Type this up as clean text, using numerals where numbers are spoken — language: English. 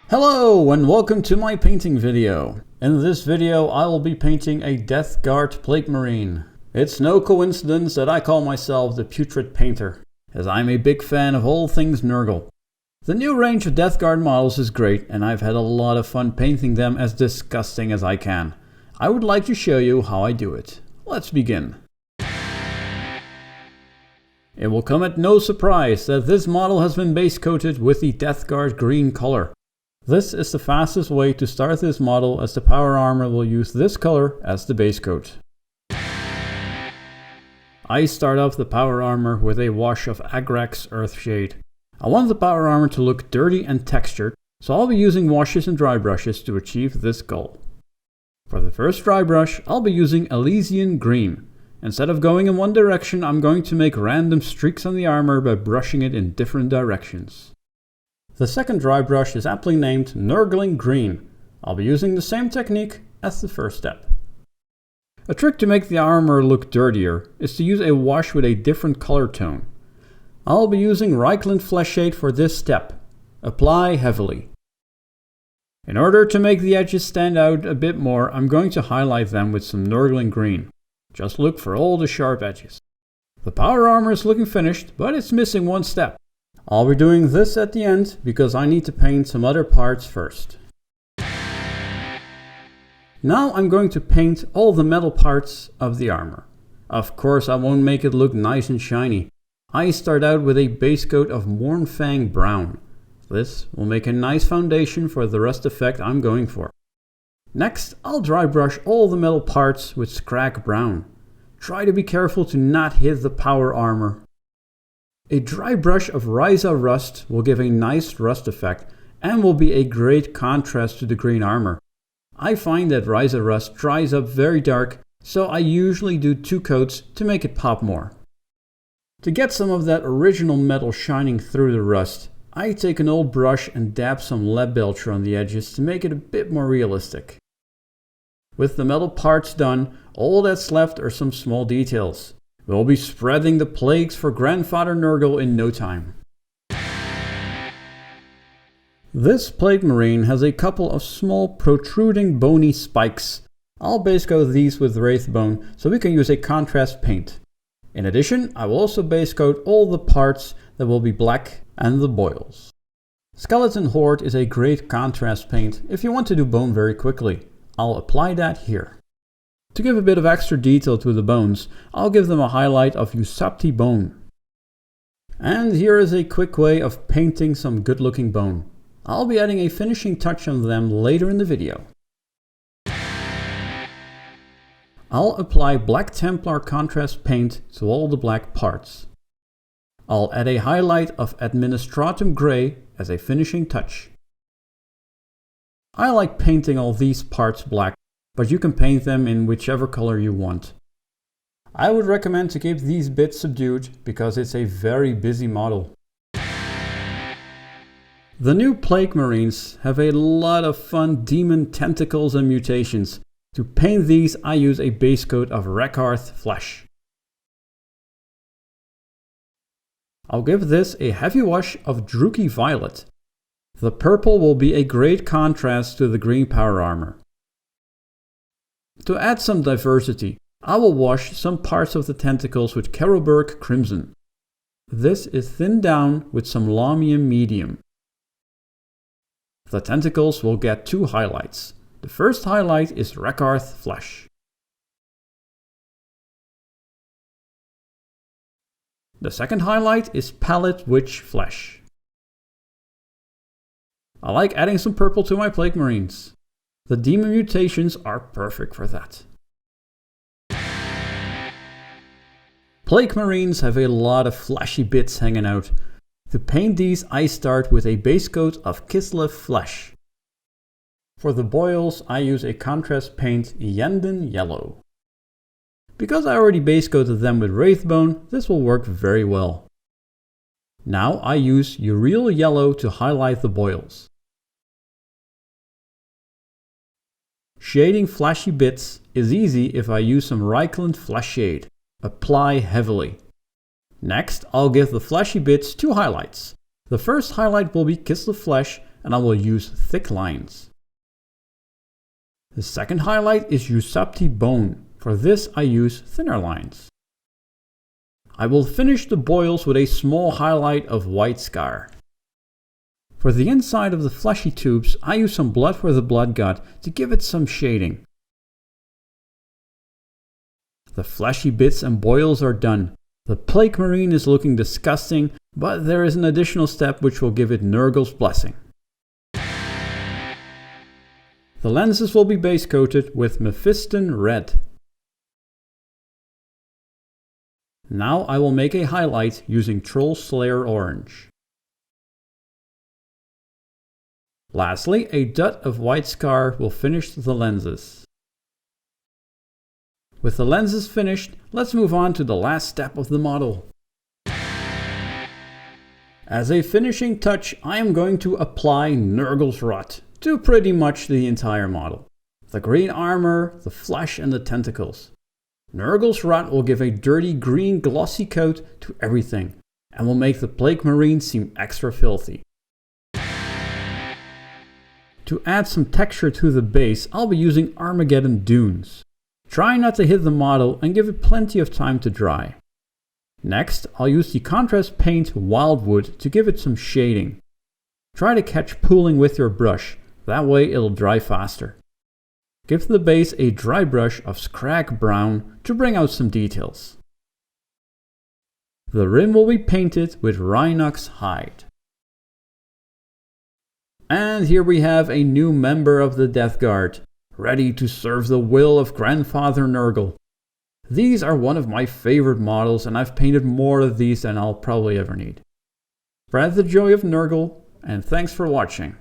Hello and welcome to my painting video. In this video I will be painting a Death Guard Plague Marine. It's no coincidence that I call myself the Putrid Painter, as I'm a big fan of all things Nurgle. The new range of Death Guard models is great and I've had a lot of fun painting them as disgusting as I can. I would like to show you how I do it. Let's begin. It will come at no surprise that this model has been base coated with the Death Guard green color. This is the fastest way to start this model, as the power armor will use this color as the base coat. I start off the power armor with a wash of Agrax Earthshade. I want the power armor to look dirty and textured, so I'll be using washes and dry brushes to achieve this goal. For the first dry brush, I'll be using Elysian Green. Instead of going in one direction, I'm going to make random streaks on the armor by brushing it in different directions. The second dry brush is aptly named Nurgling Green. I'll be using the same technique as the first step. A trick to make the armor look dirtier is to use a wash with a different color tone. I'll be using Reikland Fleshshade for this step. Apply heavily. In order to make the edges stand out a bit more, I'm going to highlight them with some Nurgling Green. Just look for all the sharp edges. The power armor is looking finished, but it's missing one step. I'll be doing this at the end because I need to paint some other parts first. Now I'm going to paint all the metal parts of the armor. Of course I won't make it look nice and shiny. I start out with a base coat of Mournfang Brown. This will make a nice foundation for the rust effect I'm going for. Next I'll dry brush all the metal parts with Skrag Brown. Try to be careful to not hit the power armor. A dry brush of Ryza Rust will give a nice rust effect and will be a great contrast to the green armor. I find that Ryza Rust dries up very dark, so I usually do 2 coats to make it pop more. To get some of that original metal shining through the rust, I take an old brush and dab some Leadbelcher on the edges to make it a bit more realistic. With the metal parts done, all that's left are some small details. We'll be spreading the plagues for Grandfather Nurgle in no time. This Plague Marine has a couple of small protruding bony spikes. I'll base coat these with Wraithbone so we can use a contrast paint. In addition, I will also base coat all the parts that will be black and the boils. Skeleton Horde is a great contrast paint if you want to do bone very quickly. I'll apply that here. To give a bit of extra detail to the bones, I'll give them a highlight of Ushabti Bone. And here is a quick way of painting some good looking bone. I'll be adding a finishing touch on them later in the video. I'll apply black Templar contrast paint to all the black parts. I'll add a highlight of Administratum Grey as a finishing touch. I like painting all these parts black, but you can paint them in whichever color you want. I would recommend to keep these bits subdued because it's a very busy model. The new Plague Marines have a lot of fun demon tentacles and mutations. To paint these I use a base coat of Rakarth Flesh. I'll give this a heavy wash of Druchii Violet. The purple will be a great contrast to the green power armor. To add some diversity, I will wash some parts of the tentacles with Carroburg Crimson. This is thinned down with some Lamium Medium. The tentacles will get 2 highlights. The first highlight is Rakarth Flesh. The second highlight is Pallid Wych Flesh. I like adding some purple to my Plague Marines. The demon mutations are perfect for that. Plague Marines have a lot of flashy bits hanging out. To paint these I start with a base coat of Kislev Flesh. For the boils I use a contrast paint Iyanden Yellow. Because I already base coated them with Wraithbone, this will work very well. Now I use Yriel Yellow to highlight the boils. Shading flashy bits is easy if I use some Reikland Fleshshade. Apply heavily. Next, I'll give the flashy bits 2 highlights. The first highlight will be Kislev Flesh and I will use thick lines. The second highlight is Ushabti Bone. For this I use thinner lines. I will finish the boils with a small highlight of white scar. For the inside of the fleshy tubes, I use some blood for the blood god to give it some shading. The fleshy bits and boils are done. The plague marine is looking disgusting, but there is an additional step which will give it Nurgle's blessing. The lenses will be base coated with Mephiston Red. Now I will make a highlight using Troll Slayer Orange. Lastly, a dot of white scar will finish the lenses. With the lenses finished, let's move on to the last step of the model. As a finishing touch, I am going to apply Nurgle's Rot to pretty much the entire model. The green armor, the flesh and the tentacles. Nurgle's Rot will give a dirty green glossy coat to everything and will make the Plague Marine seem extra filthy. To add some texture to the base, I'll be using Armageddon Dunes. Try not to hit the model and give it plenty of time to dry. Next, I'll use the contrast paint Wyldwood to give it some shading. Try to catch pooling with your brush, that way it'll dry faster. Give the base a dry brush of Skrag Brown to bring out some details. The rim will be painted with Rhinox Hide. And here we have a new member of the Death Guard, ready to serve the will of Grandfather Nurgle. These are one of my favorite models, and I've painted more of these than I'll probably ever need. Spread the joy of Nurgle, and thanks for watching.